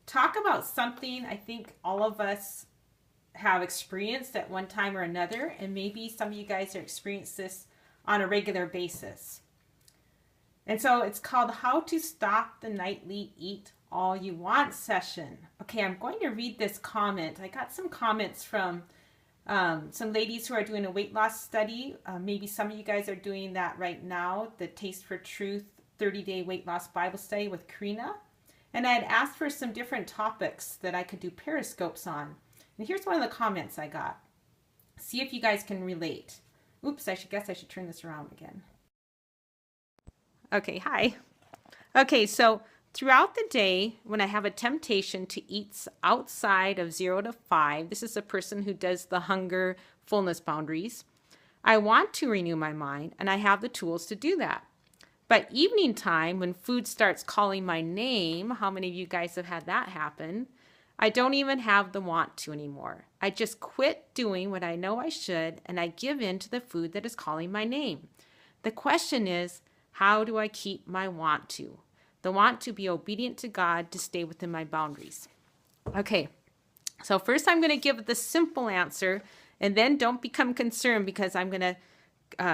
talk about something I think all of us have experienced at one time or another, and maybe some of you guys are experiencing this on a regular basis. And so it's called How to Stop the Nightly Eat All You Want session. Okay, I'm going to read this comment. I got some comments from some ladies who are doing a weight loss study. Maybe some of you guys are doing that right now, the Taste for Truth 30-day weight loss Bible study with Karina. And I had asked for some different topics that I could do periscopes on. And here's one of the comments I got. See if you guys can relate. Oops, I guess I should turn this around again. Okay, hi. Okay, so throughout the day, when I have a temptation to eat outside of 0 to 5, this is a person who does the hunger fullness boundaries, I want to renew my mind, and I have the tools to do that. But evening time, when food starts calling my name, how many of you guys have had that happen? I don't even have the want to anymore. I just quit doing what I know I should, and I give in to the food that is calling my name. The question is, how do I keep my want to? The want to be obedient to God, to stay within my boundaries. Okay, so first I'm going to give the simple answer, and then don't become concerned because I'm going to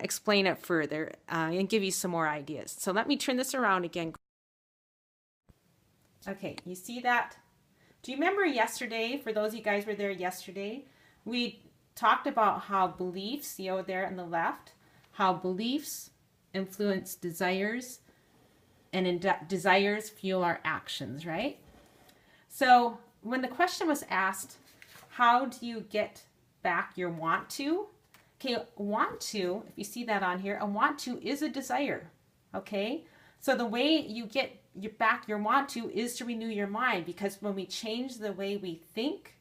explain it further and give you some more ideas. So let me turn this around again. Okay, you see that? Do you remember yesterday, for those of you guys who were there yesterday, we talked about how beliefs, see over there on the left, how beliefs influence desires, and desires fuel our actions, right? So when the question was asked, how do you get back your want to? Okay, want to, if you see that on here, a want to is a desire, okay? So the way you get back your want to is to renew your mind, because when we change the way we think,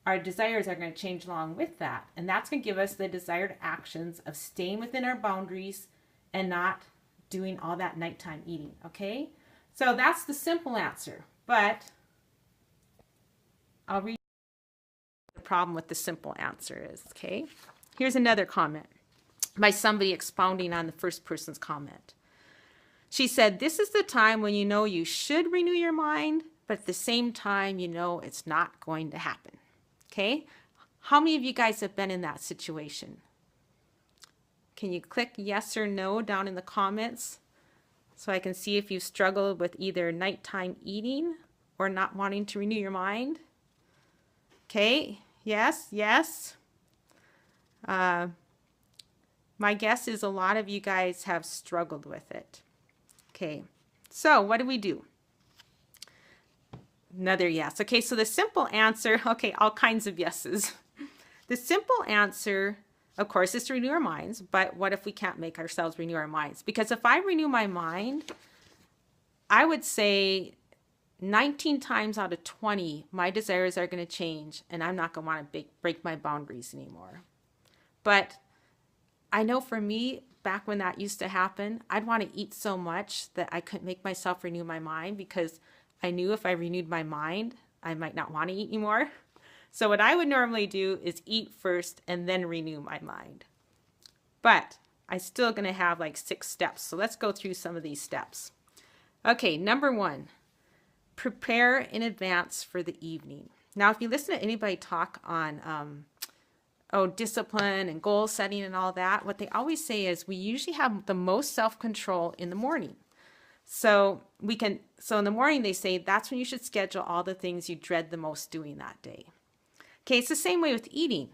our desires are going to change along with that. And that's going to give us the desired actions of staying within our boundaries and not doing all that nighttime eating, okay? So that's the simple answer, but I'll read the problem with the simple answer is, okay? Here's another comment by somebody expounding on the first person's comment. She said, this is the time when you know you should renew your mind, but at the same time, you know it's not going to happen, okay? How many of you guys have been in that situation? Can you click yes or no down in the comments so I can see if you've struggled with either nighttime eating or not wanting to renew your mind? Okay, yes, yes. My guess is a lot of you guys have struggled with it. Okay, so what do? Another yes. Okay, so the simple answer, okay, all kinds of yeses. The simple answer, of course, is to renew our minds, but what if we can't make ourselves renew our minds? Because if I renew my mind, I would say 19 times out of 20, my desires are going to change, and I'm not going to want to break my boundaries anymore. But I know for me, back when that used to happen, I'd want to eat so much that I couldn't make myself renew my mind, because I knew if I renewed my mind, I might not want to eat anymore. So what I would normally do is eat first and then renew my mind. But I'm still going to have like 6 steps. So let's go through some of these steps. Okay, number 1, prepare in advance for the evening. Now, if you listen to anybody talk on discipline and goal setting and all that, what they always say is we usually have the most self-control in the morning. So in the morning they say that's when you should schedule all the things you dread the most doing that day. Okay, it's the same way with eating.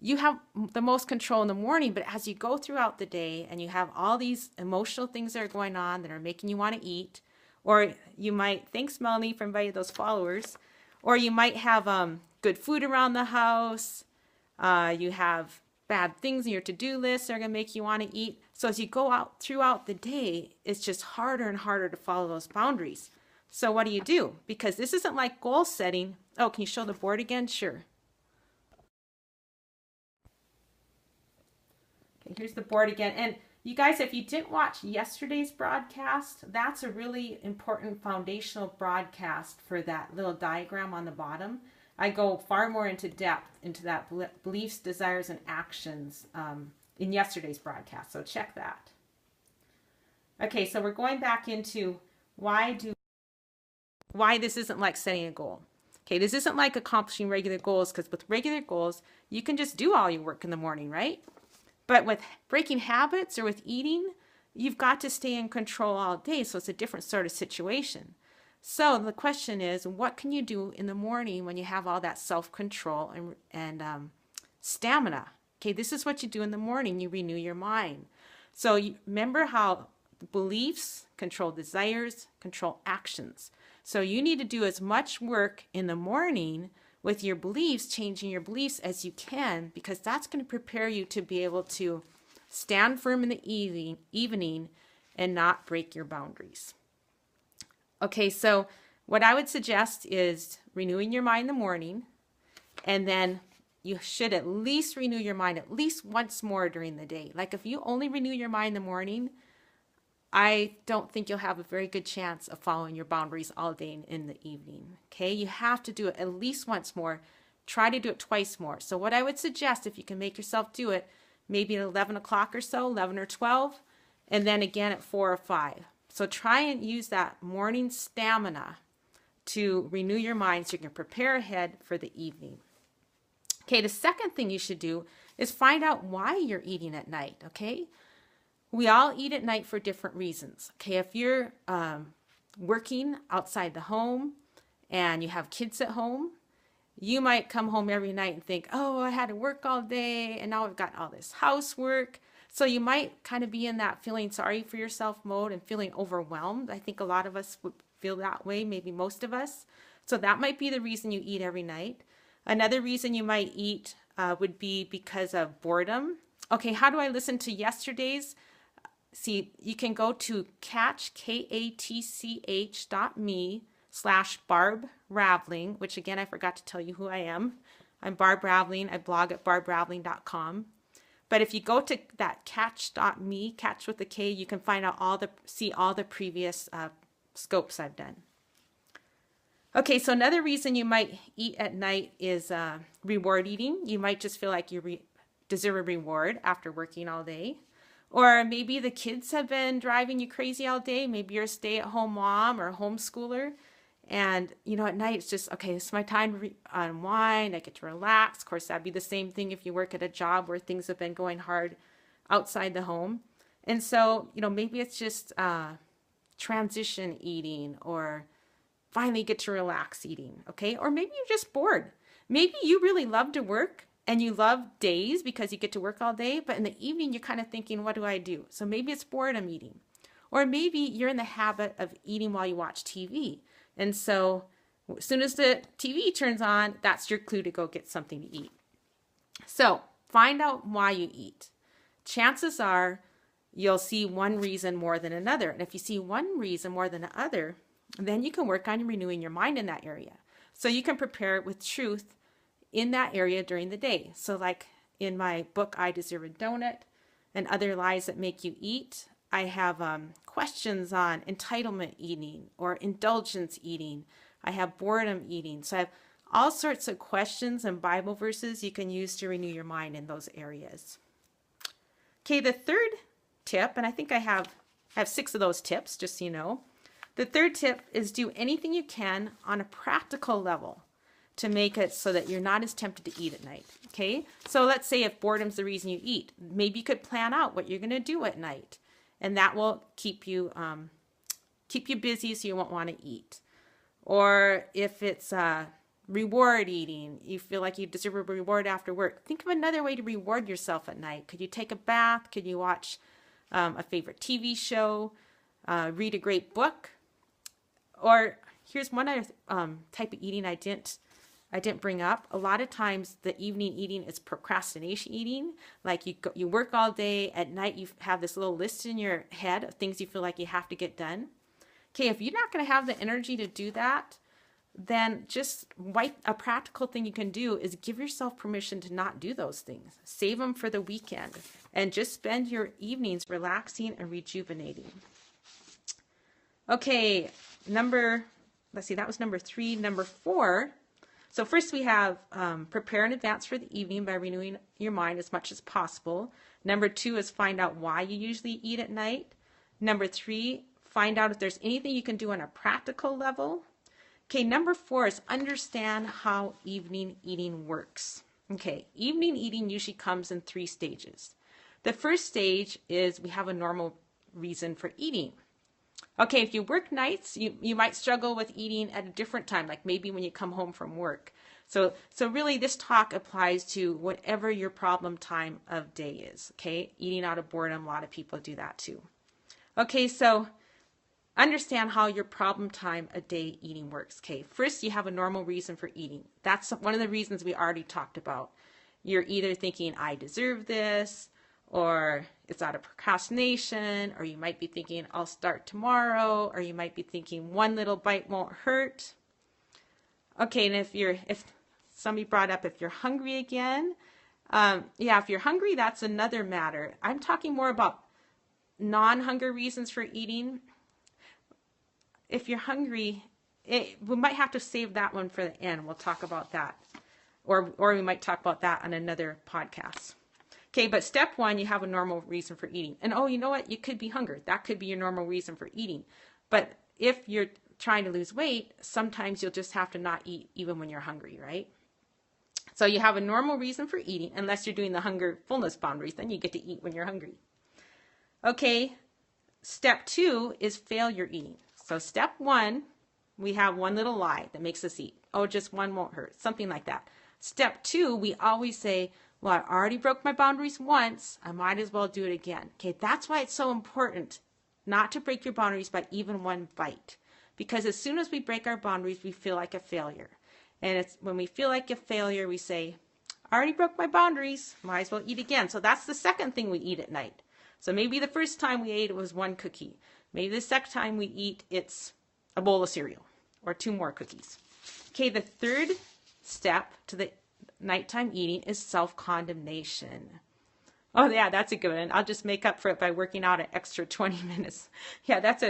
You have the most control in the morning, but as you go throughout the day and you have all these emotional things that are going on that are making you want to eat, or you might, thanks Melanie for inviting those followers, or you might have good food around the house, you have bad things in your to-do list that are going to make you want to eat. So as you go out throughout the day, it's just harder and harder to follow those boundaries. So what do? Because this isn't like goal setting. Oh, can you show the board again? Sure. Okay, here's the board again. And you guys, if you didn't watch yesterday's broadcast, that's a really important foundational broadcast for that little diagram on the bottom. I go far more into depth into that beliefs, desires, and actions in yesterday's broadcast. So check that. Okay, so we're going back into why why this isn't like setting a goal. Okay, this isn't like accomplishing regular goals, because with regular goals, you can just do all your work in the morning, right? But with breaking habits or with eating, you've got to stay in control all day, so it's a different sort of situation. So the question is, what can you do in the morning when you have all that self-control and stamina? Okay, this is what you do in the morning. You renew your mind. So you remember how beliefs control desires, control actions. So you need to do as much work in the morning with your beliefs, changing your beliefs as you can, because that's going to prepare you to be able to stand firm in the evening and not break your boundaries. Okay, so what I would suggest is renewing your mind in the morning, and then you should at least renew your mind at least once more during the day. Like if you only renew your mind in the morning, I don't think you'll have a very good chance of following your boundaries all day in the evening. Okay, you have to do it at least once more. Try to do it twice more. So what I would suggest, if you can make yourself do it, maybe at 11 o'clock or so, 11 or 12, and then again at 4 or 5. So try and use that morning stamina to renew your mind so you can prepare ahead for the evening. Okay, the second thing you should do is find out why you're eating at night, okay? We all eat at night for different reasons. Okay, if you're working outside the home and you have kids at home, you might come home every night and think, oh, I had to work all day and now I've got all this housework. So you might kind of be in that feeling sorry for yourself mode and feeling overwhelmed. I think a lot of us would feel that way, maybe most of us. So that might be the reason you eat every night. Another reason you might eat would be because of boredom. Okay, how do I listen to yesterday's? See, you can go to katch.me/barbraveling, which again, I forgot to tell you who I am. I'm Barb Raveling. I blog at barbraveling.com. But if you go to that catch.me, catch with a K, you can find out see all the previous scopes I've done. Okay, so another reason you might eat at night is reward eating. You might just feel like you deserve a reward after working all day. Or maybe the kids have been driving you crazy all day. Maybe you're a stay-at-home mom or a homeschooler. And, at night it's just, okay, this is my time to unwind. I get to relax. Of course, that'd be the same thing if you work at a job where things have been going hard outside the home. And so, maybe it's just transition eating or finally get to relax eating, okay? Or maybe you're just bored. Maybe you really love to work and you love days because you get to work all day, but in the evening you're kind of thinking, what do I do? So maybe it's boredom eating. Or maybe you're in the habit of eating while you watch TV. And so as soon as the TV turns on, that's your clue to go get something to eat. So find out why you eat. Chances are you'll see one reason more than another. And if you see one reason more than the other, then you can work on renewing your mind in that area. So you can prepare with truth in that area during the day. So like in my book, I Deserve a Donut and Other Lies That Make You Eat, I have questions on entitlement eating or indulgence eating. I have boredom eating. So I have all sorts of questions and Bible verses you can use to renew your mind in those areas. Okay, the third tip, and I think I have 6 of those tips, just so you know. The third tip is do anything you can on a practical level to make it so that you're not as tempted to eat at night. Okay, so let's say if boredom's the reason you eat, maybe you could plan out what you're going to do at night, and that will keep you busy so you won't want to eat. Or if it's reward eating, you feel like you deserve a reward after work, think of another way to reward yourself at night. Could you take a bath? Could you watch a favorite TV show? Read a great book? Or here's one other type of eating I didn't bring up. A lot of times the evening eating is procrastination eating. Like you work all day, at night you have this little list in your head of things you feel like you have to get done. Okay, if you're not going to have the energy to do that, then just a practical thing you can do is give yourself permission to not do those things. Save them for the weekend and just spend your evenings relaxing and rejuvenating. Okay, let's see, that was number 3. Number 4. So first we have prepare in advance for the evening by renewing your mind as much as possible. Number 2 is find out why you usually eat at night. Number 3, find out if there's anything you can do on a practical level. Okay, number 4 is understand how evening eating works. Okay, evening eating usually comes in 3 stages. The first stage is we have a normal reason for eating. Okay, if you work nights, you might struggle with eating at a different time, like maybe when you come home from work. So really this talk applies to whatever your problem time of day is, okay? Eating out of boredom, a lot of people do that too. Okay, so understand how your problem time a day eating works. Okay, first you have a normal reason for eating. That's one of the reasons we already talked about. You're either thinking, I deserve this, or it's out of procrastination, or you might be thinking, I'll start tomorrow, or you might be thinking, one little bite won't hurt. Okay, and if somebody brought up if you're hungry again, yeah, if you're hungry, that's another matter. I'm talking more about non-hunger reasons for eating. If you're hungry, we might have to save that one for the end. We'll talk about that. Or we might talk about that on another podcast. Okay, but step 1, you have a normal reason for eating. And oh, you know what? You could be hunger. That could be your normal reason for eating. But if you're trying to lose weight, sometimes you'll just have to not eat even when you're hungry, right? So you have a normal reason for eating, unless you're doing the hunger fullness boundaries, then you get to eat when you're hungry. Okay, step 2 is failure eating. So step 1, we have one little lie that makes us eat. Oh, just one won't hurt, something like that. Step 2, we always say, well, I already broke my boundaries once, I might as well do it again. Okay, that's why it's so important not to break your boundaries by even one bite. Because as soon as we break our boundaries, we feel like a failure. And it's when we feel like a failure, we say, I already broke my boundaries, might as well eat again. So that's the second thing we eat at night. So maybe the first time we ate, it was 1 cookie. Maybe the second time we eat, it's a bowl of cereal or 2 more cookies. Okay, the third step to the nighttime eating is self-condemnation. Oh yeah, that's a good one. I'll just make up for it by working out an extra 20 minutes. Yeah, that's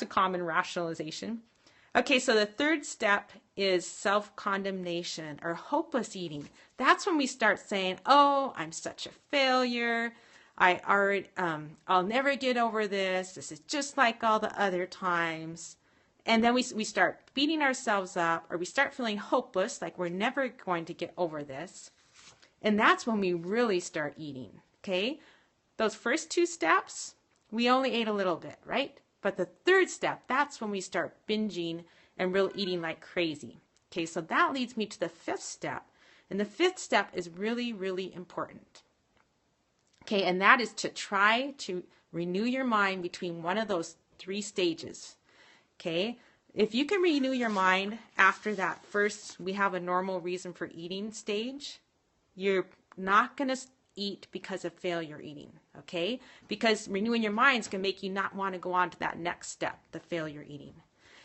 a common rationalization. Okay, so the third step is self-condemnation or hopeless eating. That's when we start saying, oh, I'm such a failure. I'll never get over this. This is just like all the other times. And then we start beating ourselves up, or we start feeling hopeless, like we're never going to get over this. And that's when we really start eating, okay? Those first 2 steps, we only ate a little bit, right? But the third step, that's when we start binging and really eating like crazy. Okay, so that leads me to the 5th step. And the 5th step is really, really important. Okay, and that is to try to renew your mind between one of those 3 stages. Okay, if you can renew your mind after that first, we have a normal reason for eating stage, you're not going to eat because of failure eating, okay? Because renewing your mind is going to make you not want to go on to that next step, the failure eating.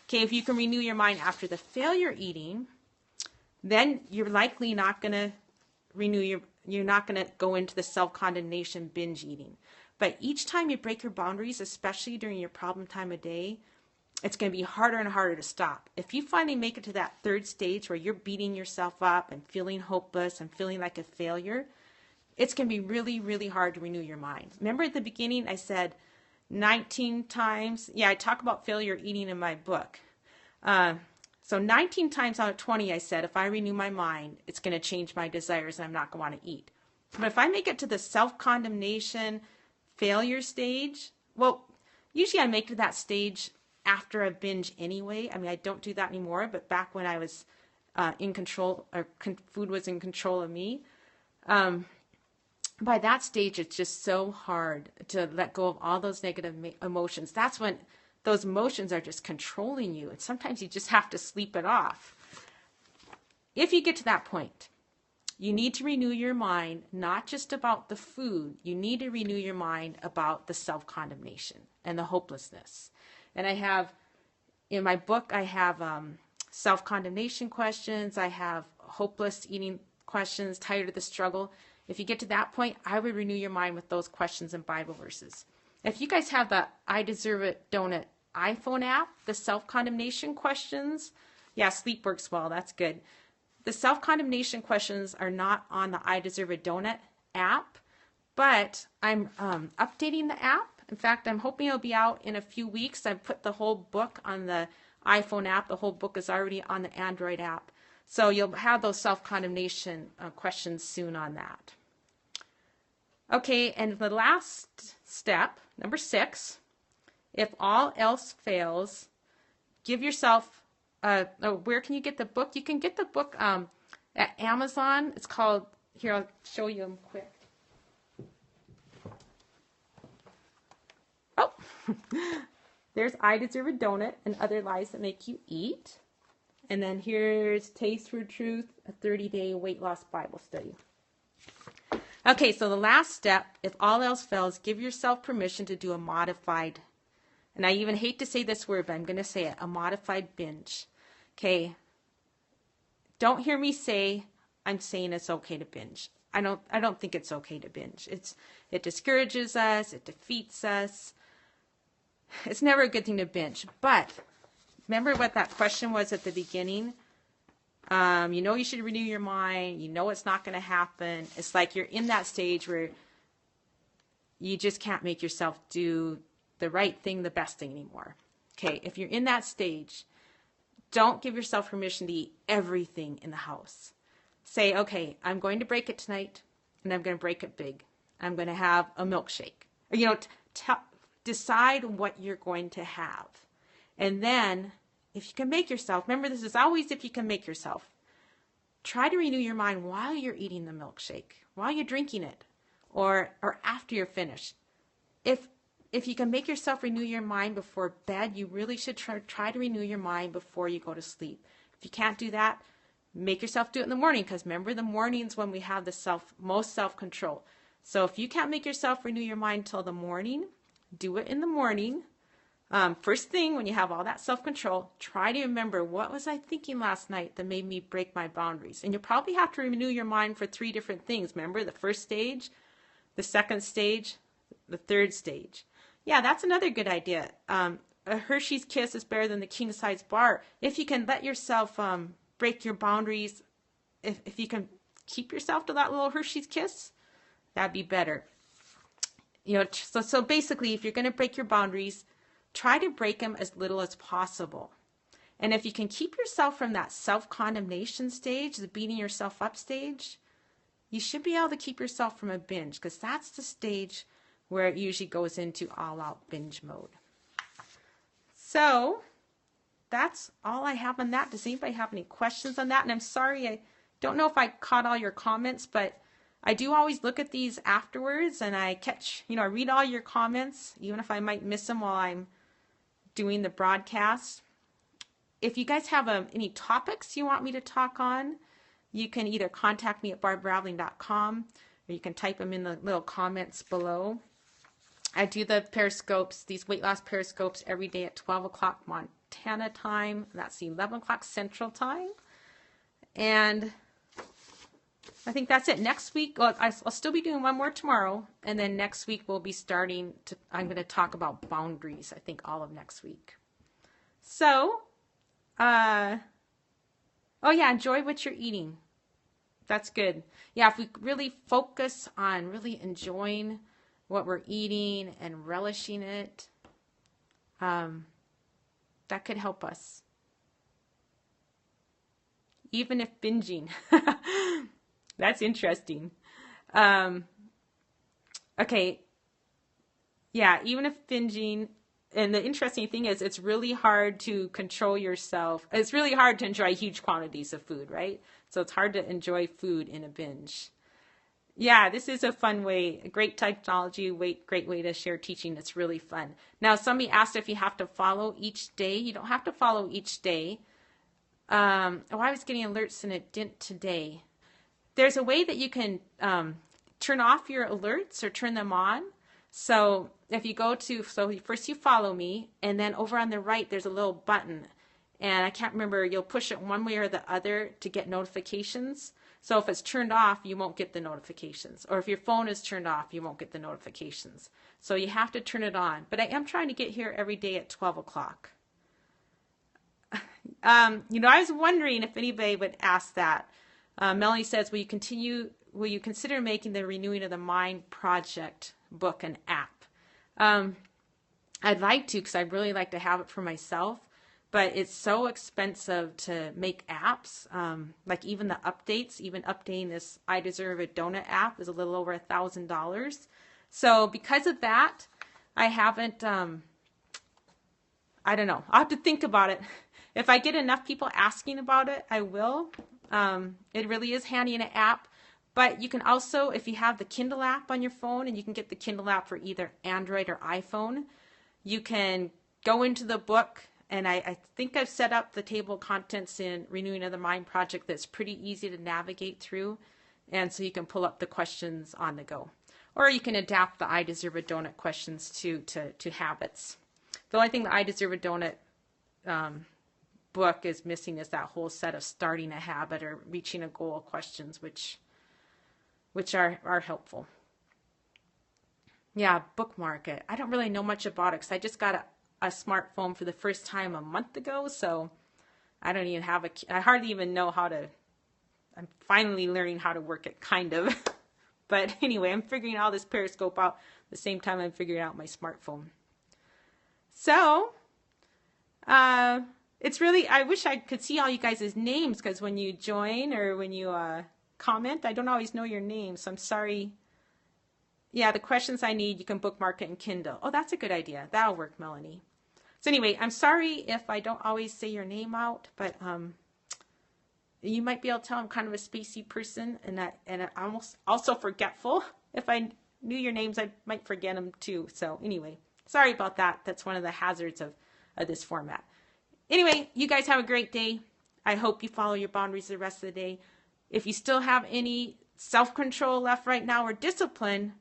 Okay, if you can renew your mind after the failure eating, then you're likely not going to you're not going to go into the self-condemnation binge eating. But each time you break your boundaries, especially during your problem time of day, it's going to be harder and harder to stop. If you finally make it to that 3rd stage where you're beating yourself up and feeling hopeless and feeling like a failure, it's going to be really, really hard to renew your mind. Remember at the beginning I said 19 times? Yeah, I talk about failure eating in my book. So 19 times out of 20 I said, if I renew my mind, it's going to change my desires and I'm not going to want to eat. But if I make it to the self-condemnation failure stage, well, usually I make it to that stage after a binge anyway. I mean, I don't do that anymore, but back when I was in control, or food was in control of me, by that stage, it's just so hard to let go of all those negative emotions. That's when those emotions are just controlling you, and sometimes you just have to sleep it off. If you get to that point, you need to renew your mind, not just about the food. You need to renew your mind about the self-condemnation and the hopelessness. And I have, in my book, I have self-condemnation questions. I have hopeless eating questions, tired of the struggle. If you get to that point, I would renew your mind with those questions and Bible verses. If you guys have the I Deserve It Donut iPhone app, the self-condemnation questions, yeah, sleep works well, that's good. The self-condemnation questions are not on the I Deserve a Donut app, but I'm updating the app. In fact, I'm hoping it'll be out in a few weeks. I've put the whole book on the iPhone app. The whole book is already on the Android app. So you'll have those self-condemnation questions soon on that. Okay, and the last step, number 6, if all else fails, give yourself, where can you get the book? You can get the book at Amazon. It's called, here, I'll show you them quick. Oh, there's I Deserve a Donut and Other Lies That Make You Eat. And then here's Taste for Truth, a 30-day weight loss Bible study. Okay, so the last step, if all else fails, give yourself permission to do a modified, and I even hate to say this word, but I'm going to say it, a modified binge. Okay, don't hear me say I'm saying it's okay to binge. I don't think it's okay to binge. It discourages us, it defeats us. It's never a good thing to binge. But remember what that question was at the beginning? You know you should renew your mind. You know it's not going to happen. It's like you're in that stage where you just can't make yourself do the right thing, the best thing anymore. Okay, if you're in that stage, don't give yourself permission to eat everything in the house. Say, okay, I'm going to break it tonight, and I'm going to break it big. I'm going to have a milkshake. Or, decide what you're going to have. And then, if you can make yourself, remember this is always if you can make yourself, try to renew your mind while you're eating the milkshake, while you're drinking it, or after you're finished. If you can make yourself renew your mind before bed, you really should try to renew your mind before you go to sleep. If you can't do that, make yourself do it in the morning, because remember the morning's when we have the most self-control. So if you can't make yourself renew your mind till the morning, do it in the morning. First thing, when you have all that self-control, try to remember, what was I thinking last night that made me break my boundaries? And you'll probably have to renew your mind for 3 different things. Remember, the first stage, the second stage, the third stage. Yeah, that's another good idea. A Hershey's Kiss is better than the king-size bar. If you can let yourself break your boundaries, if you can keep yourself to that little Hershey's Kiss, that'd be better. So basically, if you're going to break your boundaries, try to break them as little as possible. And if you can keep yourself from that self-condemnation stage, the beating yourself up stage, you should be able to keep yourself from a binge, because that's the stage where it usually goes into all-out binge mode. So that's all I have on that. Does anybody have any questions on that? And I'm sorry, I don't know if I caught all your comments, but I do always look at these afterwards, and I I read all your comments, even if I might miss them while I'm doing the broadcast. If you guys have any topics you want me to talk on, you can either contact me at barbraveling.com, or you can type them in the little comments below. I do the periscopes, these weight loss periscopes, every day at 12 o'clock Montana time. That's 11 o'clock Central time. And I think that's it. Next week, I'll still be doing one more tomorrow. And then next week, we'll be I'm going to talk about boundaries, I think all of next week. So, enjoy what you're eating. That's good. Yeah, if we really focus on really enjoying what we're eating and relishing it, that could help us. Even if binging. That's interesting. Okay. Yeah, even if binging, and the interesting thing is it's really hard to control yourself. It's really hard to enjoy huge quantities of food, right? So it's hard to enjoy food in a binge. Yeah, this is a fun way, a great technology, great way to share teaching. It's really fun. Now, somebody asked if you have to follow each day. You don't have to follow each day. I was getting alerts and it didn't today. There's a way that you can turn off your alerts or turn them on. So if you first you follow me, and then over on the right, there's a little button. And I can't remember, you'll push it one way or the other to get notifications. So if it's turned off, you won't get the notifications. Or if your phone is turned off, you won't get the notifications. So you have to turn it on. But I am trying to get here every day at 12 o'clock. I was wondering if anybody would ask that. Melanie says, will you consider making the Renewing of the Mind project book an app? I'd like to, because I'd really like to have it for myself. but it's so expensive to make apps. Like even the updates, even updating this I Deserve a Donut app is a little over $1,000. So because of that, I haven't, I don't know. I'll have to think about it. If I get enough people asking about it, I will. It really is handy in an app. But you can also, if you have the Kindle app on your phone, and you can get the Kindle app for either Android or iPhone, you can go into the book, and I think I've set up the table of contents in Renewing of the Mind project that's pretty easy to navigate through. And so you can pull up the questions on the go. Or you can adapt the I Deserve a Donut questions to habits. The only thing the I Deserve a Donut book is missing is that whole set of starting a habit or reaching a goal questions, which are helpful. Yeah, bookmark it. I don't really know much about it because I just got a smartphone for the first time a month ago, so I don't even have I hardly even know how to, I'm finally learning how to work it, kind of. But anyway, I'm figuring all this Periscope out at the same time I'm figuring out my smartphone. So, it's really, I wish I could see all you guys' names, because when you join or when you comment, I don't always know your name, so I'm sorry. Yeah, the questions I need, you can bookmark it in Kindle. Oh, that's a good idea. That'll work, Melanie. So anyway, I'm sorry if I don't always say your name out, but you might be able to tell I'm kind of a spacey person, and I'm also forgetful. If I knew your names, I might forget them too. So anyway, sorry about that. That's one of the hazards of this format. Anyway, you guys have a great day. I hope you follow your boundaries the rest of the day. If you still have any self-control left right now or discipline,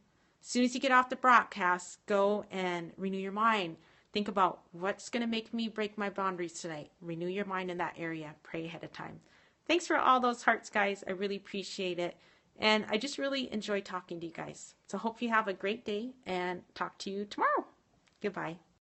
as soon as you get off the broadcast, go and renew your mind. Think about what's going to make me break my boundaries tonight. Renew your mind in that area. Pray ahead of time. Thanks for all those hearts, guys. I really appreciate it. And I just really enjoy talking to you guys. So hope you have a great day, and talk to you tomorrow. Goodbye.